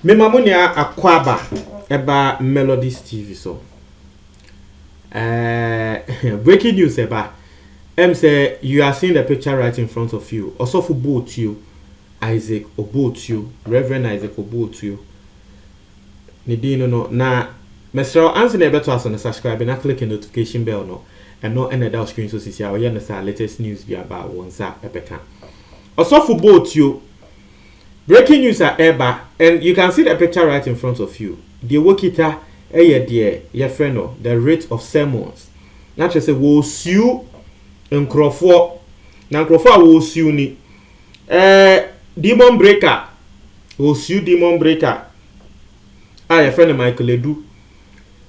Me mamunia akwaba eba Melodies TV so. Breaking news eba. Say you are seeing the picture right in front of you. Also for both you, Isaac Obotu, Reverend Isaac Obotu. Nidino no na Mr. Answer never to us on the subscribe and click the notification bell no. And no any other screen so see our latest news be about one sa epeka. Also for both you. Breaking news at Eba, and you can see the picture right in front of you. The Wokita, your friend, the rate of sermons. Now, just say, will sue and Crawford. Now, Crawford will sue ni. Demon Breaker will sue Demon Breaker. Your friend Michael Edu.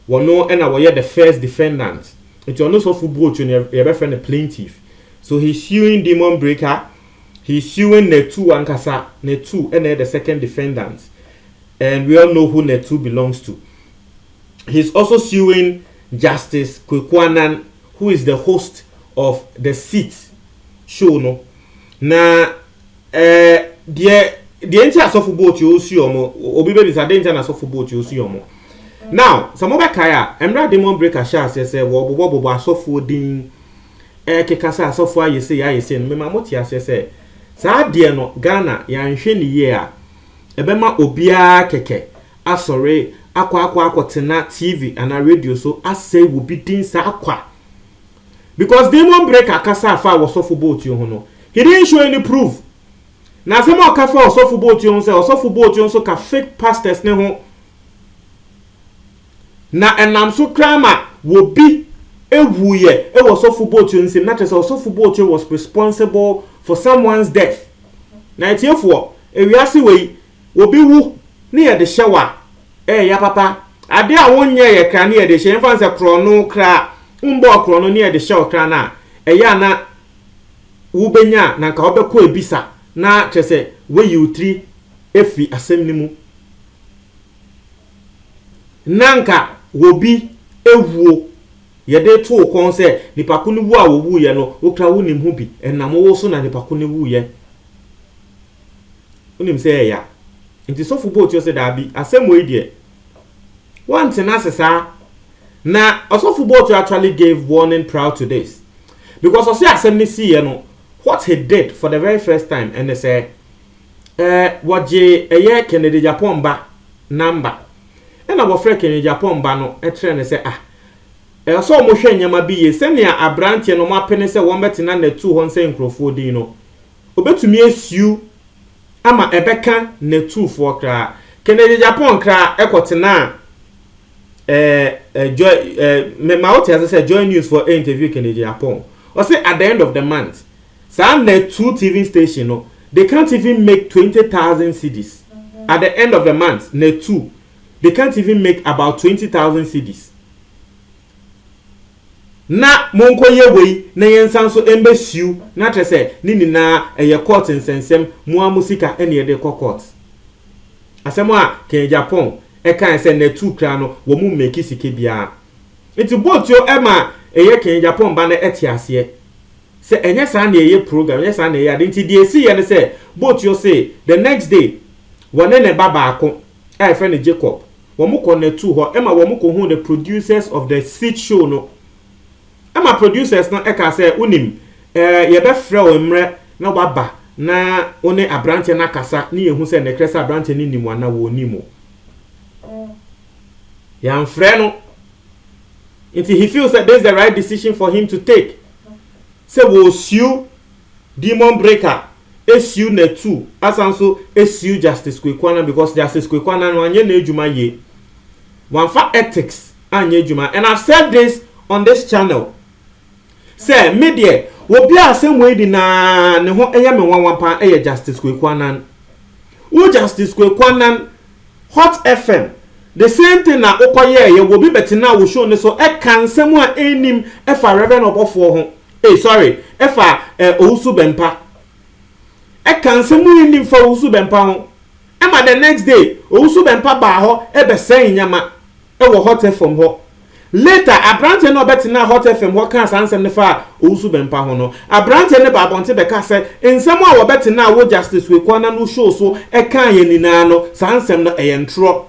We know, and I was the first defendant. It's almost so football to your friend the plaintiff. So he's suing Demon Breaker. He's suing Netu Ankasa, Netu, and the second defendant. And we all know who Netu belongs to. He's also suing Justice Kwekwanan, who is the host of the Seat show. No? Now, the entire football you see Obi baby is the entire football you see Now, some of Kaya, Emra Demon Breaker Shah says, "Wo so fooding, kekasa so far you say, me mamoti say." Saa de no Ghana ya nhwe ni ye a ebema obia keke asore akwa TV and radio so asay will be din sa akwa because Demon Breaker kasa afa was so football you no he didn't show any proof na say mo kafa was so football you say so football you so ka fake pastors ne ho na enam so krama wo bi ewuye e was so football you say na say so football you was responsible for someone's death. Na therefore, ewiase we obi wu ne ye de hyewa ya papa ade a wonye ye kra ne ye de hye mfa nse krono kra mbo krono ne ye de hye kra na ya na wo benya na nka obekọ ebisa na chese we yutri efi asem ni mu nanka wobi ewuo yede to kon se nipa ko ni wu a wo wu ye no okra wu nim hu bi enam wo so na nipa ko ni wu ye unim se ya nti so football to say da bi asem we die one thing asesa na also football to actually gave warning proud to this because also asem ni see ye no what he did for the very first time and they say what je Kennedy Japan ba number and our friend Kennedy Japan ba no e trend say so mo hwe nyama bi ye senia abrante no mapene se won betina na 200 nkrofo din no obetumi asiu ama ebeka na 2 for kra Kennedy Japan kra ekotena me mouth as I said join news for interview Kennedy Japan or say at the end of the month some na 2 TV station no they can't even make 20,000 cedis at the end of the month na 2 they can't even make about 20,000 cedis na monko ye wei na yensan so embesiu na trese ni na eye court nsensem mu amusika ene ye de court asemo a Kennedy Japan e kan se na 2 kra no wo mu make sike bia enti botio ema eye Kennedy Japan ba na etiase se enye sa na eye program enye sa na eye enti die si ye ne se botio say the next day wone ne baba ako e friend Jacob wo mu ko na 2 ho ema wo mu ko hu the producers of the Seat show no ama producers no eka say unim ye be frɛ o mre na waba na one abrante na kasa ne yehu say ne kresa abrante ni nimu ana wo nimu ya mfrɛ no until he feels that this is the right decision for him to take say will sue Demon Breaker sue Netu asanso sue Justice Kwekwanan because Justice Kwekwanan no anye na ejuma ye one fa ethics anye ejuma and I've said this on this channel. Say media will be a same way na ne ho eya me wanwampa eya Justice Kwekwanan. Who Justice Kwekwanan Hot FM. The same thing na okoye ye will be betina wo show ne so e kan semu a enim e fa Reverend Obofo ho. Sorry, e fa Owusu Bempa. E kan semu enim fa Owusu Bempa ho. E ma the next day Owusu Bempa ba ho e be sen nyama e wo Hot FM ho. later abrante no beti na Hot FM ho kan sansem ne fa Owusu Bempa ho no abrante ne ba bonte be ka se nsem a wo beti na wo Justice Kwekwana no show so e kan ye nina no sansem no e ntro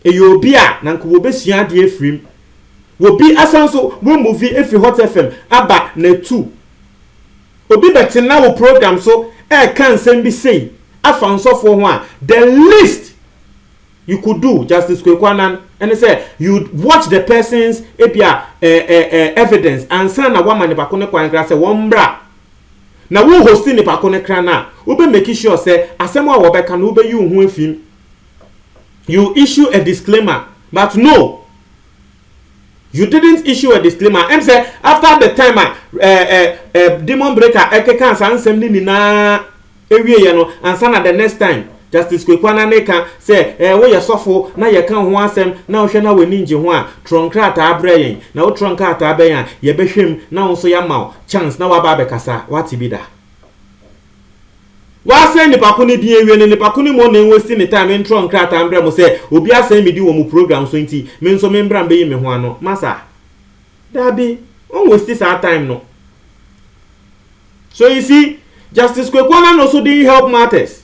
e obi a na nko wo besua de efrim wo bi asanso wo movie efi Hot FM aba na 2 obi beti na wo program so e kan nsem bi sei afanso fo ho a the least you could do Justice Kwekwana and say you watch the person's evidence and say na woman ne pakone kwan kra say won bra na wo hosting ne pakone kra na wo be make sure say asem a wo be kan wo be you hu afim you issue a disclaimer but no you didn't issue a disclaimer and say after the time demon breaker ekeka sansem ni na ewie ye no and say na the next time Justice Kwekwana ne kan say wo ye sofo na ye kan ho asem na wo hwe na we ninje ho a tronkrata abrayen na wo tronkrata abayan ye behwem na wo so ya maw chance na wa ba be kasa what be da wa say ni pako ne die ewie ne pako ne mo na enwesti ne time en tronkrata ambra mo say obi asem mi di wo mu program so nti me nso me mbra mbe yi me ho ano masa dabi on westi sa time no. So you see Justice Kwekwana also didn't help matters.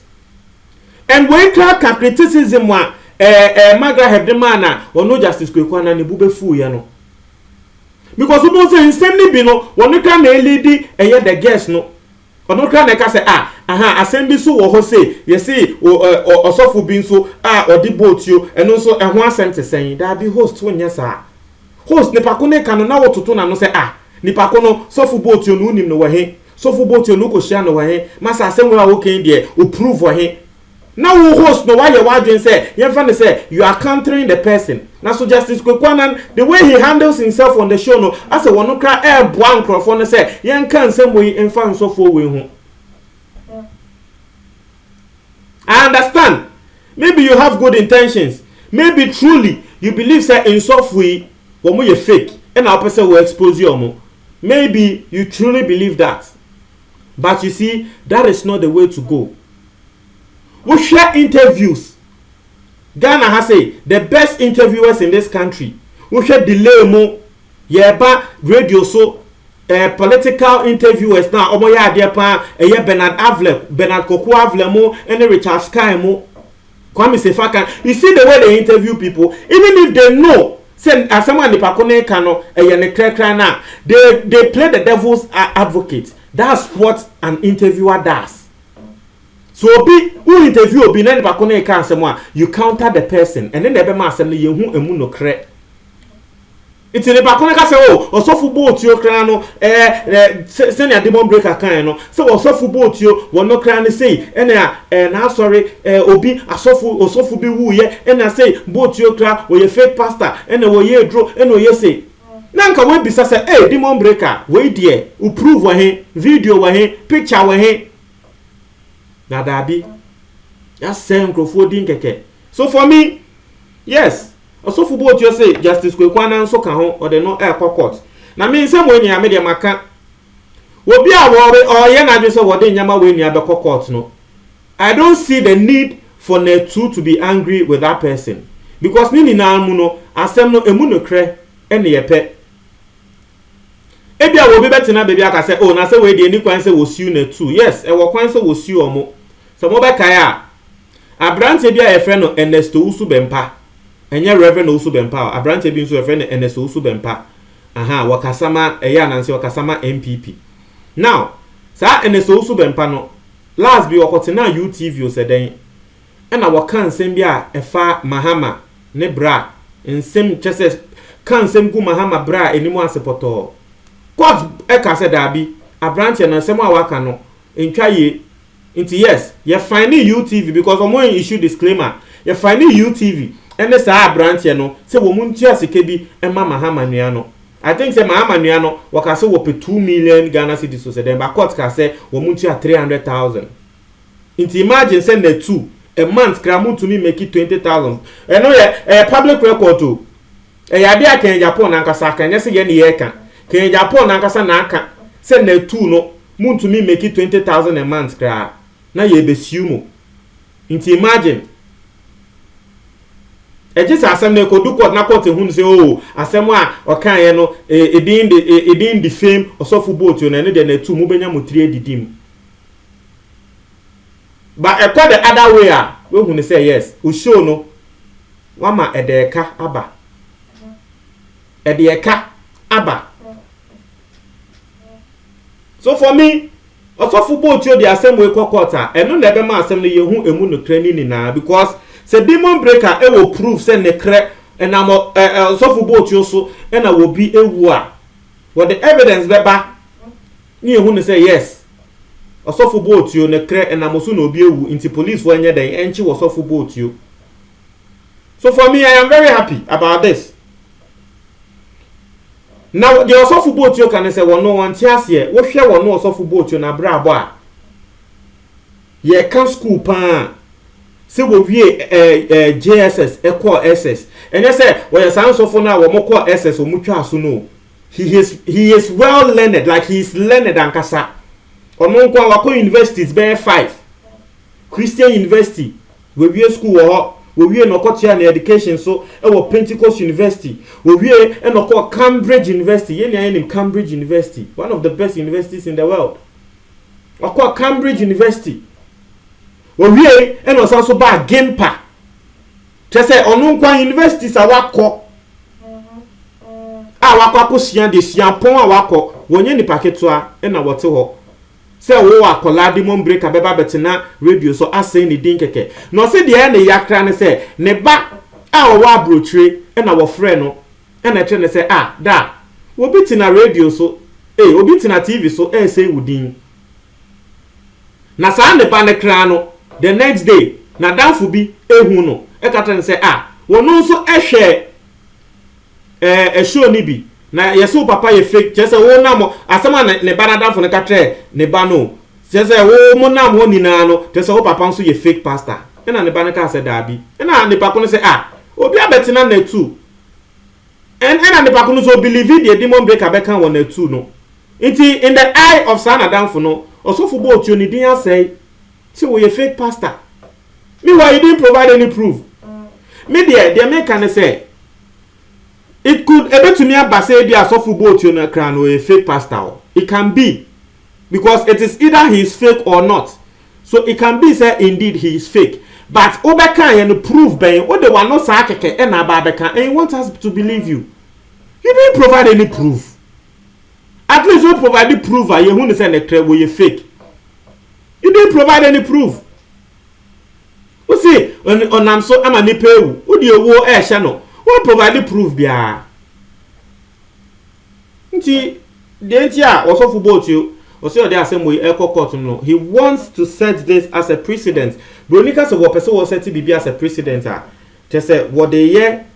And when crack criticism wa magra hebdemana or no Justice Kwekwana ne bube fu ya no. Because we say instemni bi no wonu ka na lady eye the guest no. Ono ka na ka say assembly so wo ho say ye say osofu bi nso odi boat yo eno nso eho asem te sen da bi host wo nya sa. Host ne pako ne ka no na wototo na no say ni pako no sofu boat yo no unim no wa he. Sofu boat yo no ko hia no wa he. Masa asem wa wo ken de o prove wa he. Now who host no why you wadwen say you fan say you are countering the person. Now so Justice Kwekwana the way he handles himself on the show no as a one cry boa nkrofo no say yen kan sem we enfan so for we hu. I understand. Maybe you have good intentions. Maybe truly you believe say in software wo mo ye fake and our person will expose you mo. Maybe you truly believe that. But you see that is not the way to go. We share interviews. Ghana has say the best interviewers in this country. We share delay mo. Yeba radio so political interviewers now. Omo ya ade pa Bernard Koko Avle mo and Richard Sky mo. Kwame Sefakan. You see the way they interview people, even if they know say as someone the pakone kano ne krekra na they play the devil's advocate. That's what an interviewer does. So who interview obi na nipa kono e kan asem you counter the person and then ebe ma asem no ye hu emu no kre iti nipa kono ka se osofu boat yo kra no send ya demon breaker kan no so osofu boat yo wono kra ne sei na sorry obi osofu bi wu ye na sei boat yo kra wo ye fake pastor wo ye dro wo ye sei nanka we bisa se demon breaker we die u prove wa he video wa he picture wa he na dabi ya say nkrofodin keke. So for me, yes, also for both you say Justice Kwekwana nso ka ho or the no court. Na me nsem we nya me de maka obi a wo ye na dwe so wo de nyama we nya be court no. I don't see the need for Netu to be angry with that person because ni na mu no asem no emu no kre ene ye pe ebia wo bi betina baby aka say na say we de ni kwan say wo siu Netu. Yes, e wo kwan say wo siu omo. So mo be kai abrante bia ye friend no Ernesto Owusu Bempa enye Reverend Owusu Bempa abrante bi nso ye friend Ernesto Owusu Bempa wakasama eya nansi wakasama MPP. Now sa Ernesto Owusu Bempa no last bi wakotena UTV o seden na wakan nsem bia efa Mahama ne bra nsem chese kan nsem gu Mahama bra enimu asepoto court eka se dabi abrante na nsem a waka no entwa ye. Yes, you find UTV because omo issue disclaimer. You find UTV and the sa branch no say wo muntia sike bi ema Mahama nua no. I think say Mahama nua no waka say wo pe 2 million Ghana cedis so say dem ba court ka say wo muntia 300,000. Imagine send the 2 a month kramu to me make it 20,000. And no public record to. Ya dia kan Japan ankasa kan say ye ne ye kan. Kan Japan ankasa na aka send the 2 no mun to me make it 20,000 a month kra. Na ye besiumo. Imagine. just asem na ko du court na court hu say oh asem a okan ye no edin the fame osofo boat yo na ne de na tu mu benya motiri edidim but e the other way a we hu say yes o show no wama edeka aba edeka aba so for me osofo boat yo the asem we court eno na ebe ma asem no ye hu emu no training na because se demon breaker e will prove say ne kre enam osofo boat yo so e na wo bi ewu a what the evidence beba ni ehu ne say yes osofo boat yo ne kre enam so na obi ewu inti police for enye den enchi osofo boat yo. So for me I am very happy about this. Now the osofo boat yo can say wono wan tiase wo hwe wono osofo boat yo na bra abo a ye kan school pa se wo wie JSS equal SS and you say we san so for now wo moko SS o mutwa aso no he is well learned, like he is learned and kasa ono nko akọ universities be 5 Christian University we wie school wo wie no kotia na education so e wo Pentecost University we wie e no ko Cambridge University ye na in Cambridge University, one of the best universities in the world. Akọ Cambridge University we and was also ba Gempa. Just say onu nkwan universities awakọ. Awakọ akosia de siampon awakọ. Wonye ni paketua e na wote ho. Say wo akola demon breaker beba betina radio so asay ni din keke. No say de na yakra ne say ne ba a wo abrochire e na wo frɛ no e na tre ne say da wo bitina radio so obi tina TV so say wudin. Na sa ne ba ne kra no the next day na danfo bi ehu no e kata say wono so ehwe show ni bi na yeso papa ye fake just wo na mo asema ne ba na danfo ne kata ne ba no just wo mo na mo ni na no just wo papa so ye fake pastor e na ne ba ne ka say da bi e na ne papa no say obi abetina na tu and na ne papa no so believe the demon breaker be kan won na tu no nti in the eye of sana danfo no osofo bo otu ni din say so we a fake pastor. Meanwhile, you didn't provide any proof. Me there, the American say it could a bit to me about say they are so football to your crown or a fake pastor. It can be because it is either he is fake or not. So it can be say indeed he is fake. But Obeka and prove by what they were not sakeke and Ababeka and want us to believe you. You didn't provide any proof. At least you provide the proof that you want to say that you fake. You didn't provide any proof. You see, on I'm so I'm a nipe. Who do you wo channel? What provide the proof bia? Nti dentia also football you. Also there same way echo court no. He wants to set this as a precedent. Bronika so what person was set to be as a precedent. Just say what they year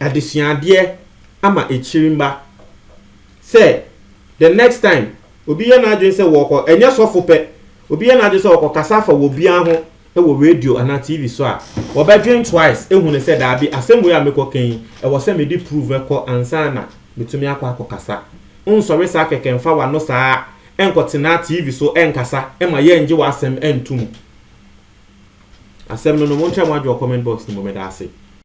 addition there ama echirimba. Say the next time obi ya na adwen say wo enye sofo pe obi ya na adwen say wo kasa fa wo bia ho e wo radio ana TV so a wo be dwen twice ehun ne say da bi asem we amekọ kan e wo say me di prove ekọ ansa na metumi akọ kasa unsori sa keke mfa wa no sa enkotena TV so enkasa e ma ye nje wa asem entum asem no mo ntwa mo adwo comment box ni mo me da ase.